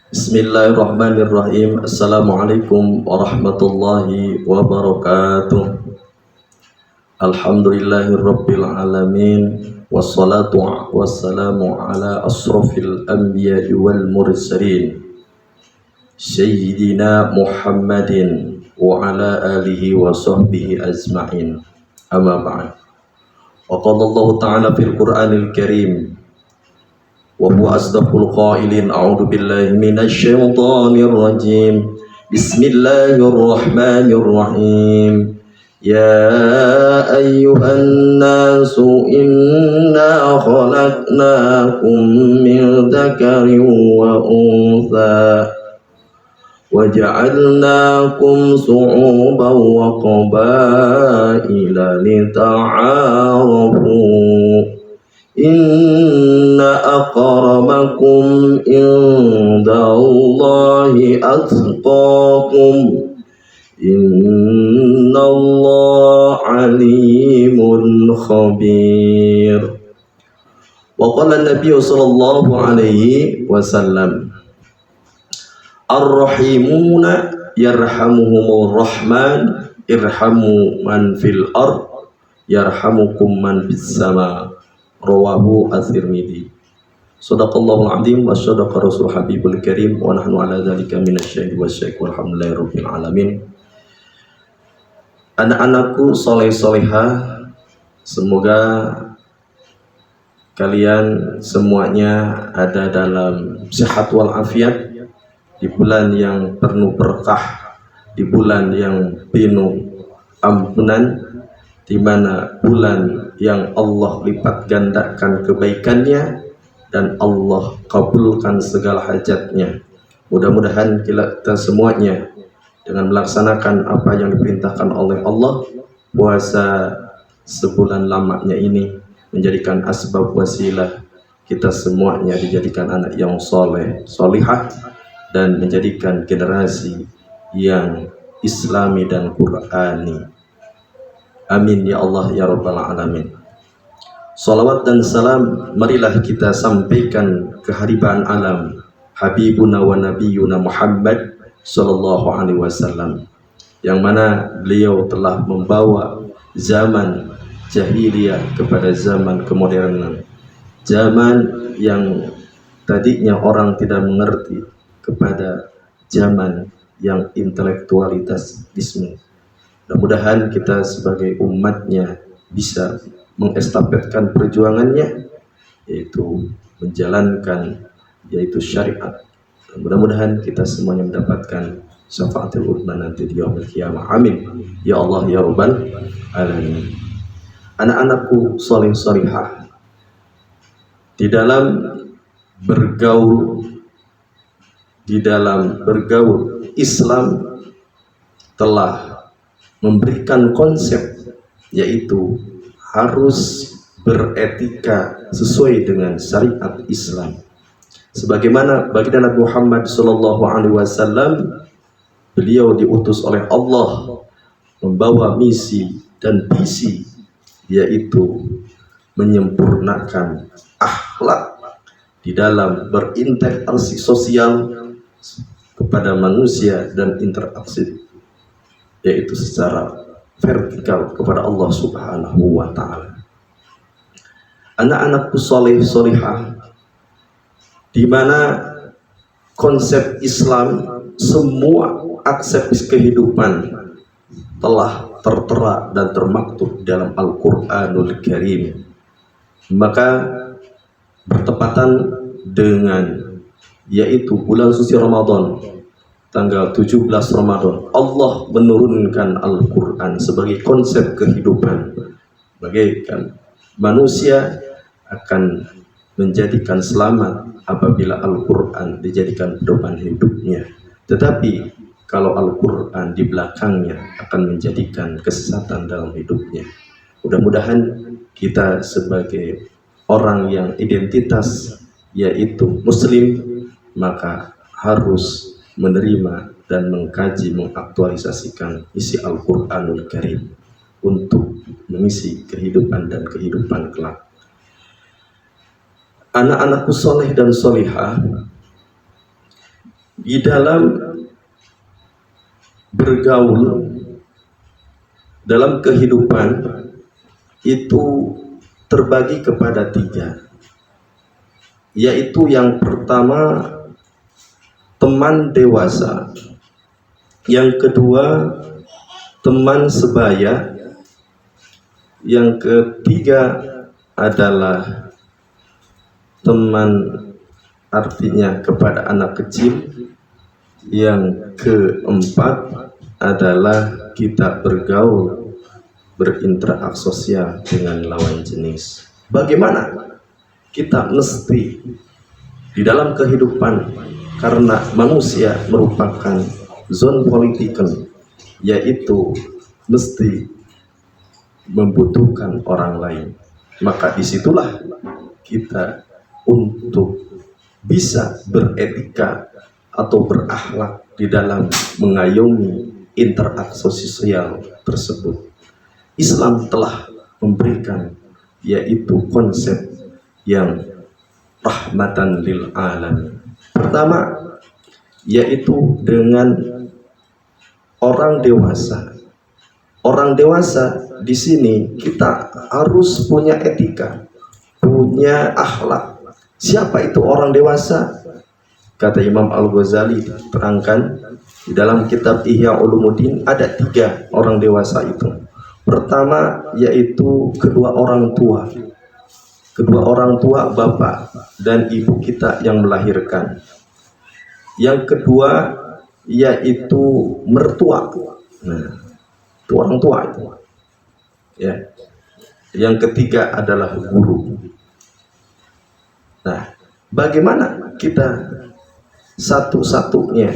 Bismillahirrahmanirrahim. Assalamualaikum warahmatullahi wabarakatuh. Alhamdulillahirabbil alamin. Wassalatu wassalamu ala asrofil anbiya'i wal mursalin Sayyidina Muhammadin wa ala alihi wa sahbihi ajma'in. Amma ba'd. Wa qala Allah ta'ala fil Qur'anil Karim wa huwa asdaqul qailin. A'udzu billahi minasy syaithanir rajim. Bismillahirrahmanirrahim. Ya ayyuhan nasu inna khalaqnakum min dzakarin wa untha وَجَعَلْنَاكُمْ شُعُوبًا وَقَبَائِلَ لِتَعَارَفُوا إِنَّ أَكْرَمَكُمْ عِندَ اللَّهِ أَتْقَاكُمْ إِنَّ اللَّهَ عَلِيمٌ خَبِيرٌ. وقال النبي صلى الله عليه وسلم Ar-rahimuna yarhamuhumur rahman irhamu man fil ard yarhamukum man fis sama. Rawahu at-Tirmidzi. Shadaqallahul azim wa shadaqa rasul habibul karim wa nahnu ala dzalika minasyahid wasyaiq walhamdulillahirabbil alamin. Anak-anakku soleh-solehah, semoga kalian semuanya ada dalam sehat wal afiat di bulan yang penuh berkah, di bulan yang penuh ampunan, di mana bulan yang Allah lipat gandakan kebaikannya dan Allah kabulkan segala hajatnya. Mudah-mudahan kita semuanya dengan melaksanakan apa yang diperintahkan oleh Allah, puasa sebulan lamanya ini menjadikan asbab wasilah kita semuanya dijadikan anak yang soleh, solihah, dan menjadikan generasi yang islami dan qur'ani. Amin ya Allah ya rabbal alamin. Salawat dan salam marilah kita sampaikan keharibaan alam Habibuna wa Nabiyuna Muhammad sallallahu alaihi wasallam, yang mana beliau telah membawa zaman jahiliyah kepada zaman kemodernan, zaman yang tadinya orang tidak mengerti kepada zaman yang intelektualitasme. Mudah-mudahan kita sebagai umatnya bisa mengestafetkan perjuangannya, yaitu menjalankan yaitu syariat. Mudah-mudahan kita semuanya mendapatkan syafaatul uzma nanti di yaumil qiyamah. Amin ya Allah ya rabbal alamin. Anak-anakku soleh solihah, di dalam bergaul Islam telah memberikan konsep, yaitu harus beretika sesuai dengan syariat Islam. Sebagaimana baginda Nabi Muhammad sallallahu alaihi wasallam, beliau diutus oleh Allah membawa misi dan visi, yaitu menyempurnakan akhlak di dalam berinteraksi sosial kepada manusia dan interaksi yaitu secara vertikal kepada Allah Subhanahu wa ta'ala. Anak-anakku soleh solihah, di mana konsep Islam, semua aspek kehidupan telah tertera dan termaktub dalam Al-Qur'anul Karim. Maka bertepatan dengan yaitu bulan suci Ramadan, tanggal 17 Ramadan, Allah menurunkan Al-Quran sebagai konsep kehidupan. Bagaikan manusia akan menjadikan selamat apabila Al-Quran dijadikan pedoman hidupnya. Tetapi kalau Al-Quran di belakangnya akan menjadikan kesesatan dalam hidupnya. Mudah-mudahan kita sebagai orang yang identitas yaitu Muslim, maka harus menerima dan mengkaji, mengaktualisasikan isi Al-Quranul Karim untuk mengisi kehidupan dan kehidupan kelak. Anak-anakku soleh dan solihah, Di dalam bergaul, dalam kehidupan itu terbagi kepada tiga, yaitu yang pertama teman dewasa, yang kedua teman sebaya, yang ketiga adalah teman artinya kepada anak kecil, yang keempat adalah kita bergaul, berinteraksi sosial dengan lawan jenis. Bagaimana kita mesti di dalam kehidupan, karena manusia merupakan zon politiken, yaitu mesti membutuhkan orang lain. Maka disitulah kita untuk bisa beretika atau berakhlak di dalam mengayomi interaksi sosial tersebut. Islam telah memberikan yaitu konsep yang rahmatan lil alamin. Pertama yaitu dengan orang dewasa. Orang dewasa di sini kita harus punya etika, punya akhlak. Siapa itu orang dewasa? Kata Imam Al-Ghazali terangkan di dalam kitab Ihya Ulumuddin, ada tiga orang dewasa itu. Pertama yaitu kedua orang tua. Kedua orang tua, bapak dan ibu kita yang melahirkan. Yang kedua yaitu mertua. Nah, itu orang tua itu. Ya. Yang ketiga adalah guru. Nah, bagaimana kita satu-satunya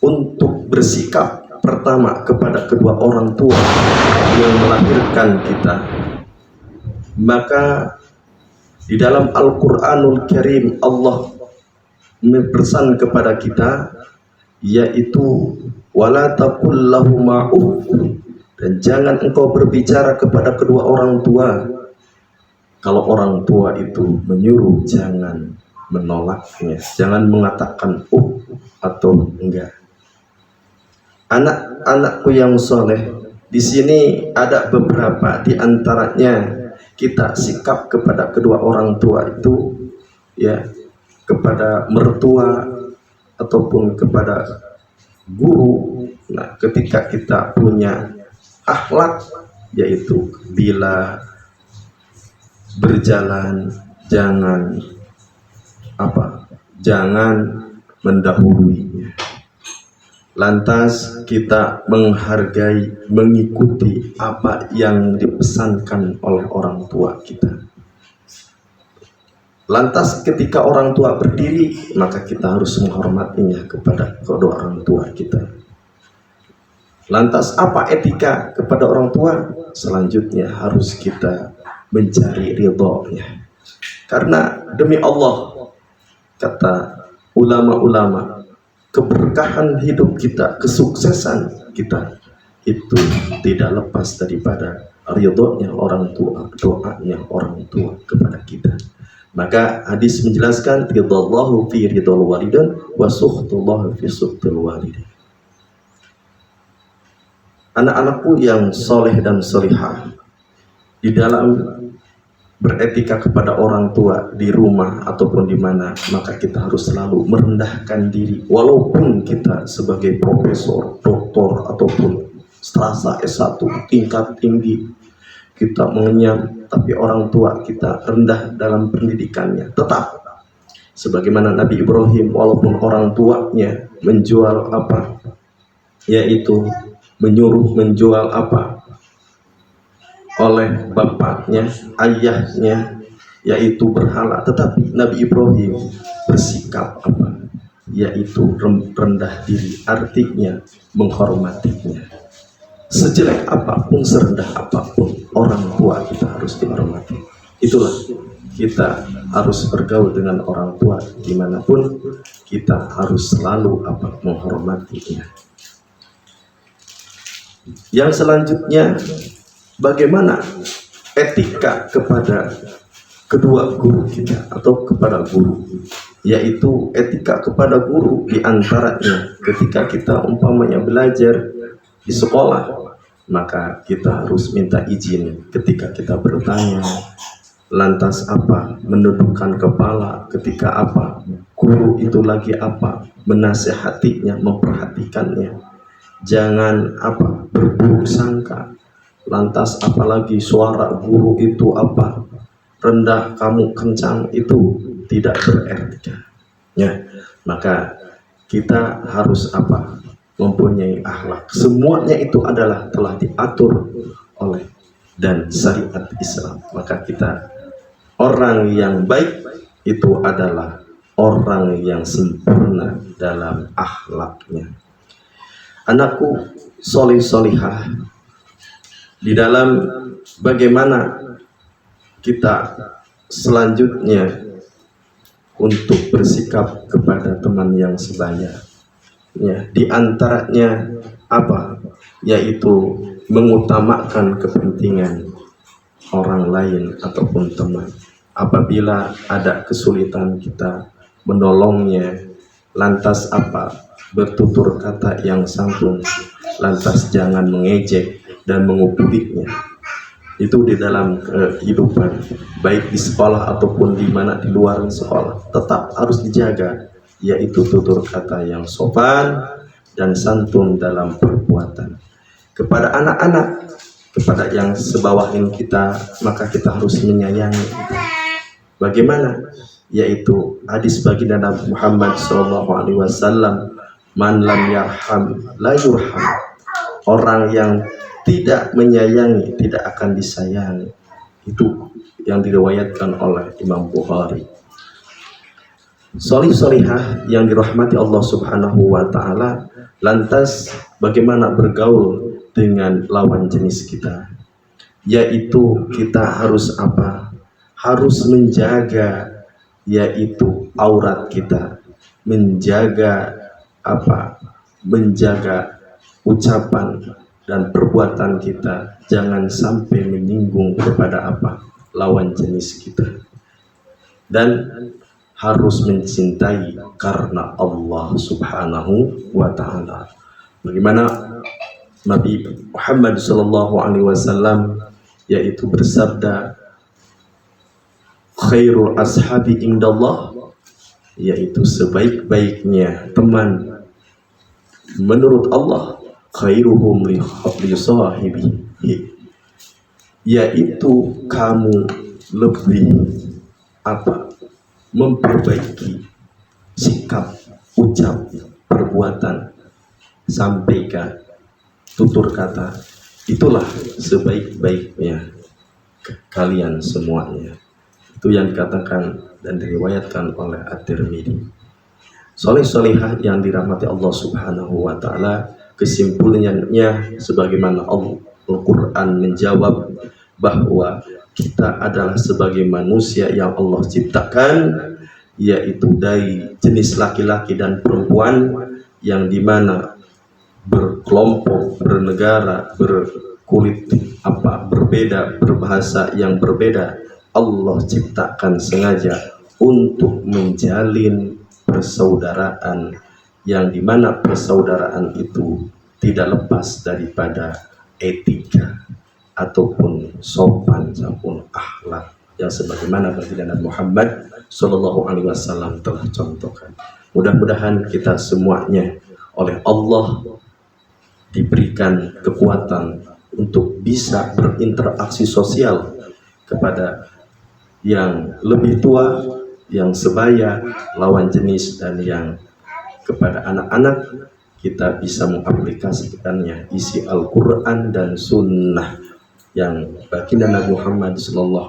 untuk bersikap pertama kepada kedua orang tua yang melahirkan kita? Maka di dalam Al-Quranul Karim Allah berpesan kepada kita, yaitu wala taqul lahuma uff, dan jangan engkau berbicara kepada kedua orang tua. Kalau orang tua itu menyuruh, jangan menolaknya, jangan mengatakan atau enggak. Anak-anakku yang soleh, di sini ada beberapa di antaranya kita sikap kepada kedua orang tua itu, ya, kepada mertua ataupun kepada guru. Nah, ketika kita punya akhlak, yaitu bila berjalan jangan mendahuluinya. Lantas kita menghargai, mengikuti apa yang dipesankan oleh orang tua kita. Lantas ketika orang tua berdiri, maka kita harus menghormatinya kepada kedua orang tua kita. Lantas apa etika kepada orang tua? Selanjutnya harus kita mencari ridhonya. Karena demi Allah, kata ulama-ulama, keberkahan hidup kita, kesuksesan kita itu tidak lepas daripada ridhonya orang tua, doanya orang tua kepada kita. Maka hadis menjelaskan ridallahu fi ridal walidain wa sukhtullahu fi sukhtil walidain. Anak-anakku yang soleh dan solihah, di dalam beretika kepada orang tua di rumah ataupun di mana, maka kita harus selalu merendahkan diri. Walaupun kita sebagai profesor, doktor ataupun strasa S1 tingkat tinggi, kita mengenyam, tapi orang tua kita rendah dalam pendidikannya. Tetap sebagaimana Nabi Ibrahim, walaupun orang tuanya menjual apa, yaitu menyuruh menjual apa oleh bapaknya, ayahnya, yaitu berhala, tetapi Nabi Ibrahim bersikap apa, yaitu rendah diri, artinya menghormatinya. Sejelek apapun, serendah apapun, orang tua kita harus dihormati. Itulah kita harus bergaul dengan orang tua dimanapun, kita harus selalu menghormatinya. Yang selanjutnya, bagaimana etika kepada kedua guru kita atau kepada guru. yaitu etika kepada guru. Di antaranya ketika kita umpamanya belajar di sekolah, maka kita harus minta izin ketika kita bertanya. Lantas apa? Menundukkan kepala ketika apa? Guru itu lagi apa? Menasehatinya, memperhatikannya. Jangan apa? Berburuk sangka. Lantas apalagi suara guru itu apa? Rendah, kamu kencang, itu tidak beretika. Ya, maka kita harus apa? Mempunyai akhlak. Semuanya itu adalah telah diatur oleh dan syariat Islam. Maka kita orang yang baik itu adalah orang yang sempurna dalam akhlaknya. Anakku solih-solihah, di dalam bagaimana kita selanjutnya untuk bersikap kepada teman yang sebaya, ya, di antaranya apa? Yaitu mengutamakan kepentingan orang lain ataupun teman. Apabila ada kesulitan, kita menolongnya. Lantas apa? Bertutur kata yang santun. Lantas jangan mengejek dan mengupulinya. Itu di dalam kehidupan, baik di sekolah ataupun di mana di luar sekolah, tetap harus dijaga, yaitu tutur kata yang sopan dan santun dalam perbuatan. Kepada anak-anak, kepada yang sebawahin kita, maka kita harus menyayangi. Bagaimana? Yaitu hadis baginda Nabi Muhammad SAW, man lam yarham la yurham. Orang yang tidak menyayangi tidak akan disayangi. Itu yang diriwayatkan oleh Imam Bukhari. Solih-solihah yang dirahmati Allah Subhanahu wa ta'ala, lantas bagaimana bergaul dengan lawan jenis kita? Yaitu kita harus apa? Harus menjaga, yaitu aurat kita, menjaga apa? Menjaga ucapan dan perbuatan kita, jangan sampai menyinggung kepada apa? Lawan jenis kita. Dan harus mencintai karena Allah Subhanahu wa ta'ala. Bagaimana Nabi Muhammad SAW yaitu bersabda, khairul ashabi indallah, yaitu sebaik-baiknya teman menurut Allah, khairuhum li sahibihi, yaitu kamu lebih apa? Memperbaiki sikap, ucap, perbuatan, sampaikan tutur kata, itulah sebaik-baiknya kalian semuanya. Itu yang dikatakan dan diriwayatkan oleh At-Tirmidzi. Soleh-solehah yang dirahmati Allah Subhanahu wa ta'ala, kesimpulannya sebagaimana Al-Quran menjawab bahwa kita adalah sebagai manusia yang Allah ciptakan, yaitu dari jenis laki-laki dan perempuan, yang dimana berkelompok, bernegara, berkulit apa berbeda, berbahasa yang berbeda, Allah ciptakan sengaja untuk menjalin persaudaraan, yang dimana persaudaraan itu tidak lepas daripada etika ataupun sopan ataupun akhlak yang sebagaimana baginda Nabi Muhammad SAW telah contohkan. Mudah-mudahan kita semuanya oleh Allah diberikan kekuatan untuk bisa berinteraksi sosial kepada yang lebih tua, yang sebaya, lawan jenis, dan yang kepada anak-anak kita bisa mengaplikasikannya isi Al-Quran dan Sunnah yang baginda Nabi Muhammad SAW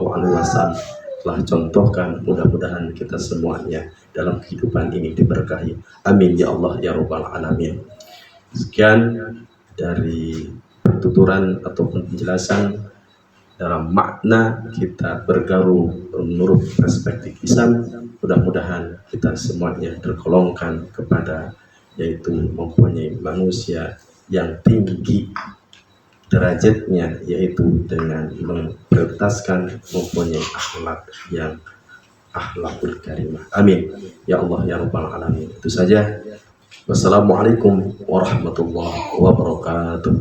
telah contohkan. Mudah-mudahan kita semuanya dalam kehidupan ini diberkahi. Amin ya Allah ya Rabbal Alamin. Sekian dari tuturan ataupun penjelasan dalam makna kita bergaul menurut perspektif Islam. Mudah-mudahan kita semuanya tergolongkan kepada yaitu mempunyai manusia yang tinggi derajatnya, yaitu dengan memprioritaskan mempunyai akhlak yang akhlakul karimah. Amin ya Allah ya rabbal alamin. Itu saja. Wassalamualaikum warahmatullahi wabarakatuh.